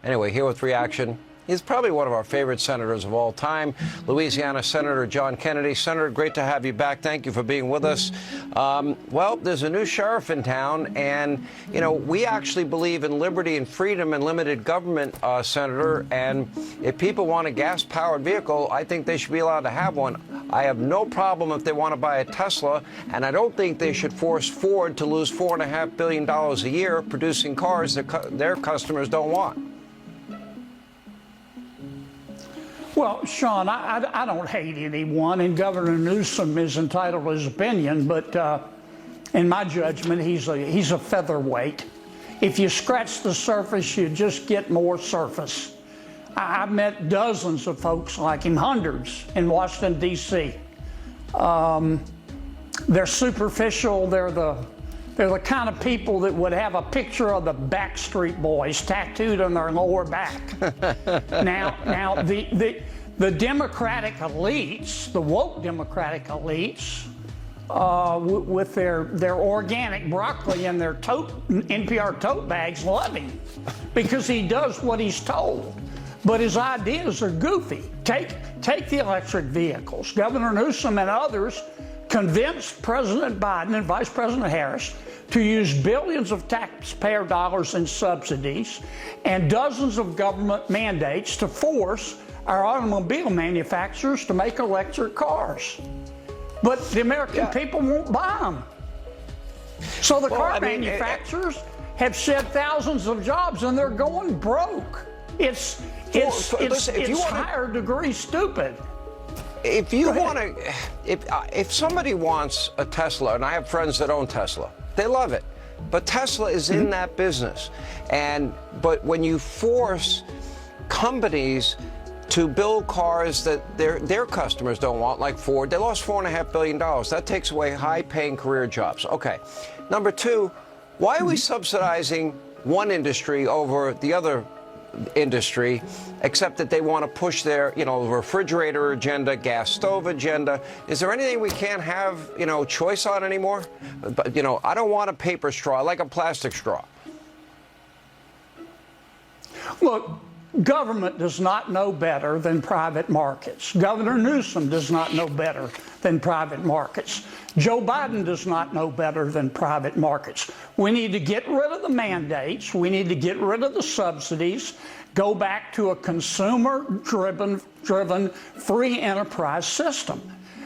Anyway, here with reaction, he's probably one of our favorite senators of all time, Louisiana Senator John Kennedy. Senator, great to have you back. Thank you for being with us. Well, there's a new sheriff in town, and, you know, we actually believe in liberty and freedom and limited government, Senator, and if people want a gas-powered vehicle, I think they should be allowed to have one. I have no problem if they want to buy a Tesla, and I don't think they should force Ford to lose $4.5 billion a year producing cars that their customers don't want. Well, Sean, I don't hate anyone, and Governor Newsom is entitled to his opinion, but in my judgment, he's a featherweight. If you scratch the surface, you just get more surface. I've met dozens of folks like him, hundreds, in Washington, D.C. They're superficial. They're the kind of people that would have a picture of the Backstreet Boys tattooed on their lower back. Now, the Democratic elites, the woke Democratic elites, with their organic broccoli and their NPR tote bags, love him because he does what he's told. But his ideas are goofy. Take the electric vehicles. Governor Newsom and others convinced President Biden and Vice President Harris to use billions of taxpayer dollars in subsidies and dozens of government mandates to force our automobile manufacturers to make electric cars. But the American people won't buy them. So the car manufacturers have shed thousands of jobs and they're going broke. It's higher degree stupid. If you want to, if somebody wants a Tesla, and I have friends that own Tesla, they love it. But Tesla is in that business. But when you force companies to build cars that their customers don't want, like Ford, they lost $4.5 billion. That takes away high-paying career jobs. Okay. Number two, why are we subsidizing one industry over the other industry, except that they want to push their, refrigerator agenda, gas stove agenda? Is there anything we can't have, choice on anymore? But, I don't want a paper straw. I like a plastic straw. Look, government does not know better than private markets. Governor Newsom does not know better than private markets. Joe Biden does not know better than private markets. We need to get rid of the mandates. We need to get rid of the subsidies, go back to a consumer-driven free enterprise system.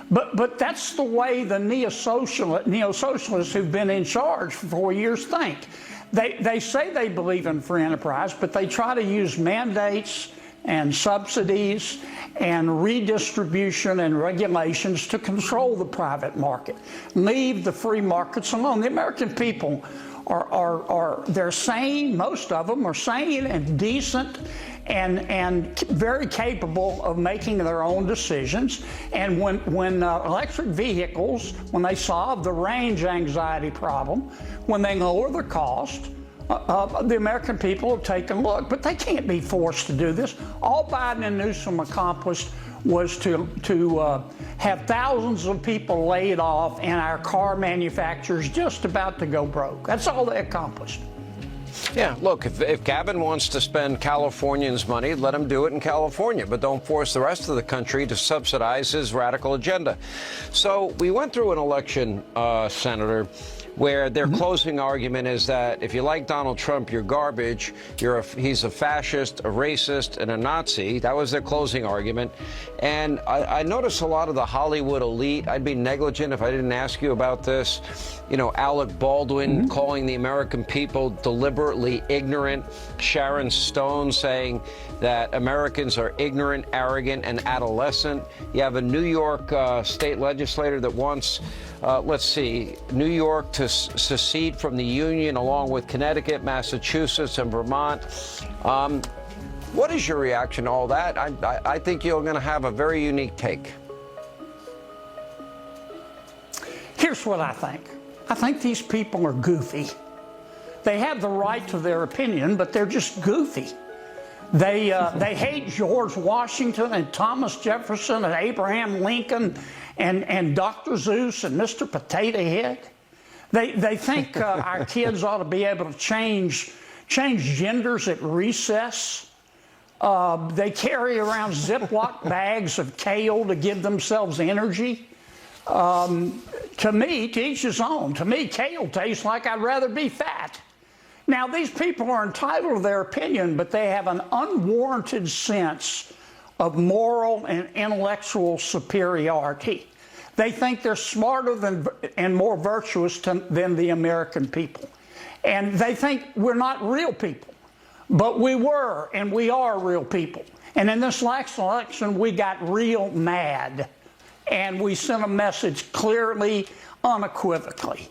But that's the way the neo-socialists who've been in charge for 4 years think. They say they believe in free enterprise, but they try to use mandates and subsidies and redistribution and regulations to control the private market. Leave the free markets alone. The American people they're sane, most of them are sane and decent and very capable of making their own decisions. And when electric vehicles, when they solve the range anxiety problem, when they lower the cost, the American people have taken a look, but they can't be forced to do this. All Biden and Newsom accomplished was to have thousands of people laid off and our car manufacturers just about to go broke. That's all they accomplished. Yeah, look, if Gavin wants to spend Californians' money, let him do it in California, but don't force the rest of the country to subsidize his radical agenda. So we went through an election, Senator, where their closing argument is that if you like Donald Trump, you're garbage, he's a fascist, a racist, and a Nazi. That was their closing argument. And I noticed a lot of the Hollywood elite, I'd be negligent if I didn't ask you about this, Alec Baldwin calling the American people deliberately ignorant, Sharon Stone saying that Americans are ignorant, arrogant, and adolescent. You have a New York state legislator that wants, New York to secede from the Union along with Connecticut, Massachusetts, and Vermont. What is your reaction to all that? I think you're going to have a very unique take. Here's what I think. I think these people are goofy. They have the right to their opinion, but they're just goofy. They hate George Washington and Thomas Jefferson and Abraham Lincoln and Dr. Seuss and Mr. Potato Head. They think our kids ought to be able to change genders at recess. They carry around Ziploc bags of kale to give themselves energy. To me, to each his own. To me, kale tastes like I'd rather be fat. Now, these people are entitled to their opinion, but they have an unwarranted sense of moral and intellectual superiority. They think they're smarter than and more virtuous than the American people. And they think we're not real people. But we were, and we are real people. And in this last election, we got real mad. And we sent a message clearly, unequivocally.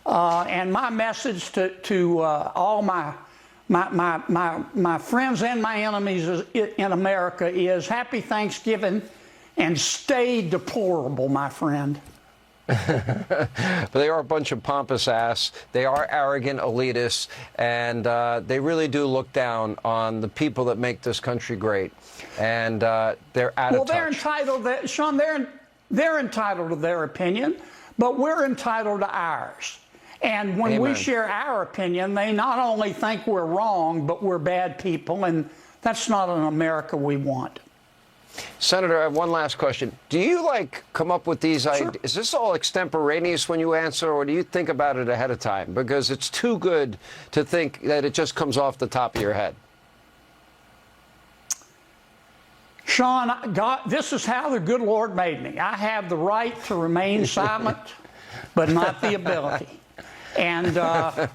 And my message to all my friends and my enemies in America is happy Thanksgiving and stay deplorable, my friend. But they are a bunch of pompous ass. They are arrogant elitists, and they really do look down on the people that make this country great. And they're out of touch. Well, they're entitled, Sean, they're entitled to their opinion, but we're entitled to ours. And when we share our opinion, they not only think we're wrong, but we're bad people, and that's not an America we want. Senator, I have one last question. Do you, come up with these ideas? Sure. Is this all extemporaneous when you answer, or do you think about it ahead of time? Because it's too good to think that it just comes off the top of your head. Sean, this is how the good Lord made me. I have the right to remain silent, but not the ability. And I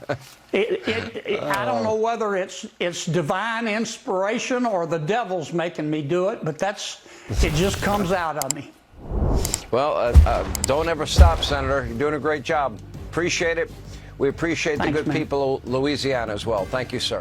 don't know whether it's divine inspiration or the devil's making me do it, but it just comes out of me. Well, don't ever stop, Senator. You're doing a great job. Appreciate it. We appreciate the good people of Louisiana as well. Thank you, sir.